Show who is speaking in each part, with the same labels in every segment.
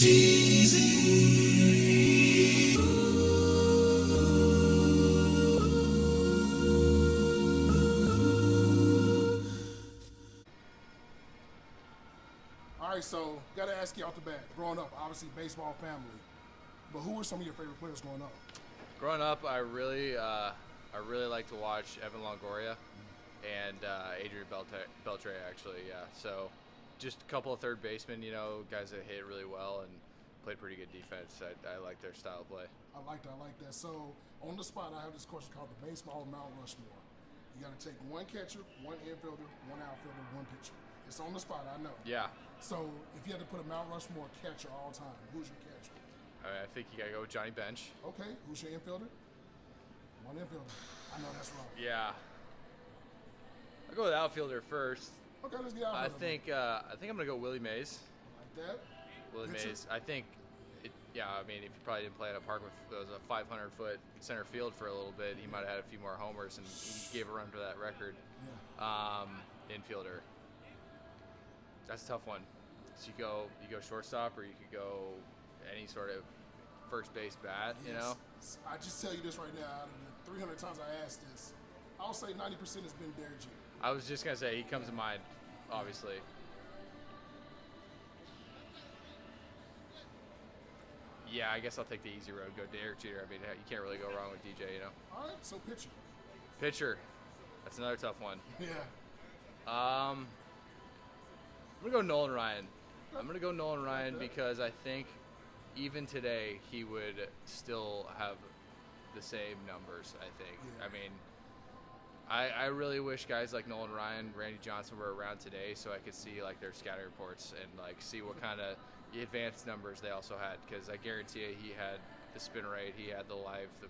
Speaker 1: All right, so got to ask you off the bat. Growing up, obviously baseball family, but who were some of your favorite players growing up?
Speaker 2: Growing up, I really like to watch Evan Longoria and Adrian Beltre, actually. Yeah, so just a couple of third basemen, guys that hit really well and played pretty good defense. I like their style of play.
Speaker 1: I like that. So on the spot, I have this question called the baseball Mount Rushmore. You got to take one catcher, one infielder, one outfielder, one pitcher. It's on the spot, I know.
Speaker 2: Yeah.
Speaker 1: So if you had to put a Mount Rushmore catcher all time, who's your catcher?
Speaker 2: I think you gotta go with Johnny Bench.
Speaker 1: Okay, who's your infielder? One infielder. I know that's wrong.
Speaker 2: Yeah. I'll go with outfielder first.
Speaker 1: Okay, let's get outfielder.
Speaker 2: I think I'm gonna go Willie Mays.
Speaker 1: Like that.
Speaker 2: Willie Mays. I think. If you probably didn't play at a park with it was a 500-foot center field for a little bit, he might have had a few more homers and he gave a run for that record.
Speaker 1: Yeah.
Speaker 2: Infielder. That's a tough one. So you go shortstop, or you could go any sort of first base bat.
Speaker 1: Yes. I just tell you this right now. Out of the 300 times I asked this, I'll say 90% has been Derek Jeter.
Speaker 2: I was just gonna say he comes to mind, obviously. Yeah, I guess I'll take the easy road. Go Derek Jeter. I mean, you can't really go wrong with DJ.
Speaker 1: All right, so pitcher.
Speaker 2: Pitcher. That's another tough one.
Speaker 1: Yeah.
Speaker 2: I'm gonna go Nolan Ryan. Because I think even today he would still have the same numbers. I think.
Speaker 1: Yeah.
Speaker 2: I mean, I really wish guys like Nolan Ryan, Randy Johnson were around today, so I could see like their scouting reports and like see what kind of advanced numbers they also had. Because I guarantee you, he had the spin rate, he had the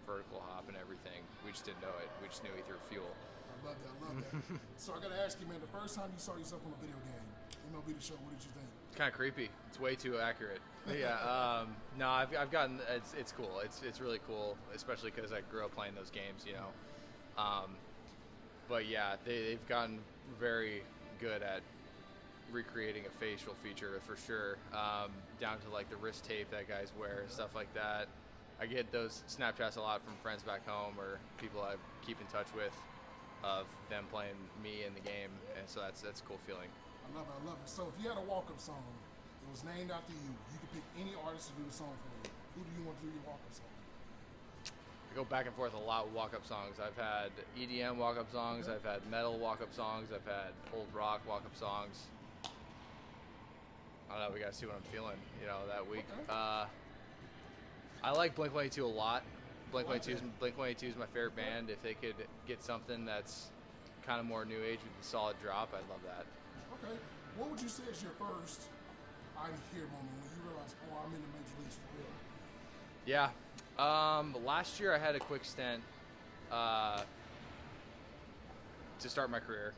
Speaker 2: vertical hop, and everything. We just didn't know it. We just knew he threw fuel.
Speaker 1: I love that. So I gotta ask you, man. The first time you saw yourself on a video game, MLB The Show, what did you think?
Speaker 2: It's kind of creepy. It's way too accurate. Yeah. No, I've gotten. It's cool. It's really cool, especially because I grew up playing those games. But yeah, they've gotten very good at recreating a facial feature for sure, down to like the wrist tape that guys wear and stuff like that. I get those Snapchats a lot from friends back home or people I keep in touch with of them playing me in the game, and so that's a cool feeling.
Speaker 1: I love it. So if you had a walk-up song, it was named after you could pick any artist to do the song for you. Who do you want to do your walk-up song?
Speaker 2: I go back and forth a lot with walk-up songs. I've had EDM walk-up songs.
Speaker 1: Okay.
Speaker 2: I've had metal walk-up songs. I've had old rock walk-up songs. I don't know. We gotta see what I'm feeling, that week.
Speaker 1: Okay.
Speaker 2: I like Blink-182 a lot. Blink-182 is my favorite band. If they could get something that's kind of more new age with a solid drop, I'd love that.
Speaker 1: Okay. What would you say is your first I'm here moment when you realize, I'm in the major leagues for real?
Speaker 2: Yeah. Last year I had a quick stint to start my career.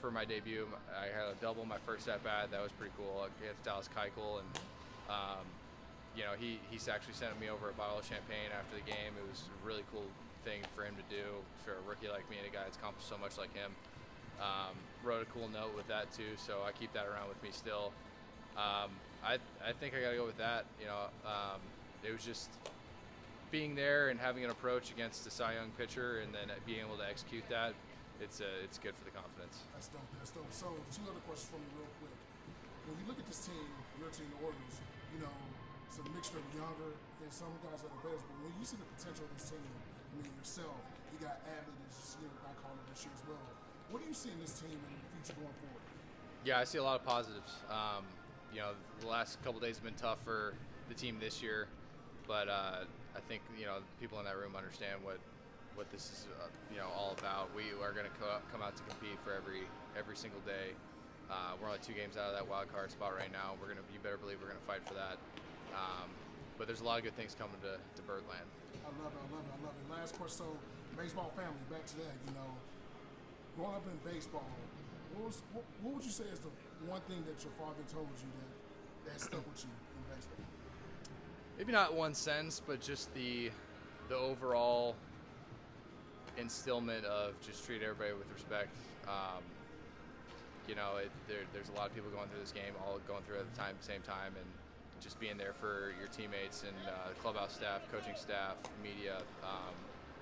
Speaker 2: For my debut, I had a double my first at-bat. That was pretty cool against Dallas Keuchel, and he's actually sent me over a bottle of champagne after the game. It was a really cool thing for him to do for a rookie like me and a guy that's accomplished so much like him. Wrote a cool note with that too, so I keep that around with me still. I think I gotta go with that. It was just being there and having an approach against a Cy Young pitcher, and then being able to execute that. It's good for the confidence.
Speaker 1: That's dope. So two other questions for me real quick. When you look at this team, your team, the Orioles, it's a mixture of younger and some guys that are better. But when you see the potential of this team, yourself, you got Adley this year, I call it this year as well. What do you see in this team in the future going forward?
Speaker 2: Yeah, I see a lot of positives. The last couple days have been tough for the team this year, but I think people in that room understand what this is all about. We are going to come out to compete for every single day. We're only 2 games out of that wild card spot right now. You better believe we're going to fight for that. But there's a lot of good things coming to Birdland.
Speaker 1: I love it. Last question. So baseball family, back to that. Growing up in baseball, what would you say is the one thing that your father told you that stuck with you in baseball?
Speaker 2: Maybe not one sentence, but just the overall instillment of just treat everybody with respect. There's a lot of people going through this game, all going through at the same time, and just being there for your teammates and the clubhouse staff, coaching staff, media,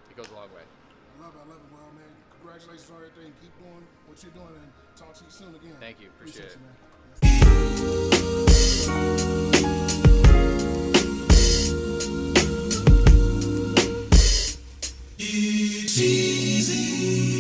Speaker 2: it goes a long way.
Speaker 1: I love it. Well, man, congratulations on everything. Keep doing what you're doing, and talk to you soon again.
Speaker 2: Thank you. Appreciate it.
Speaker 1: You, man. Yes. It's easy.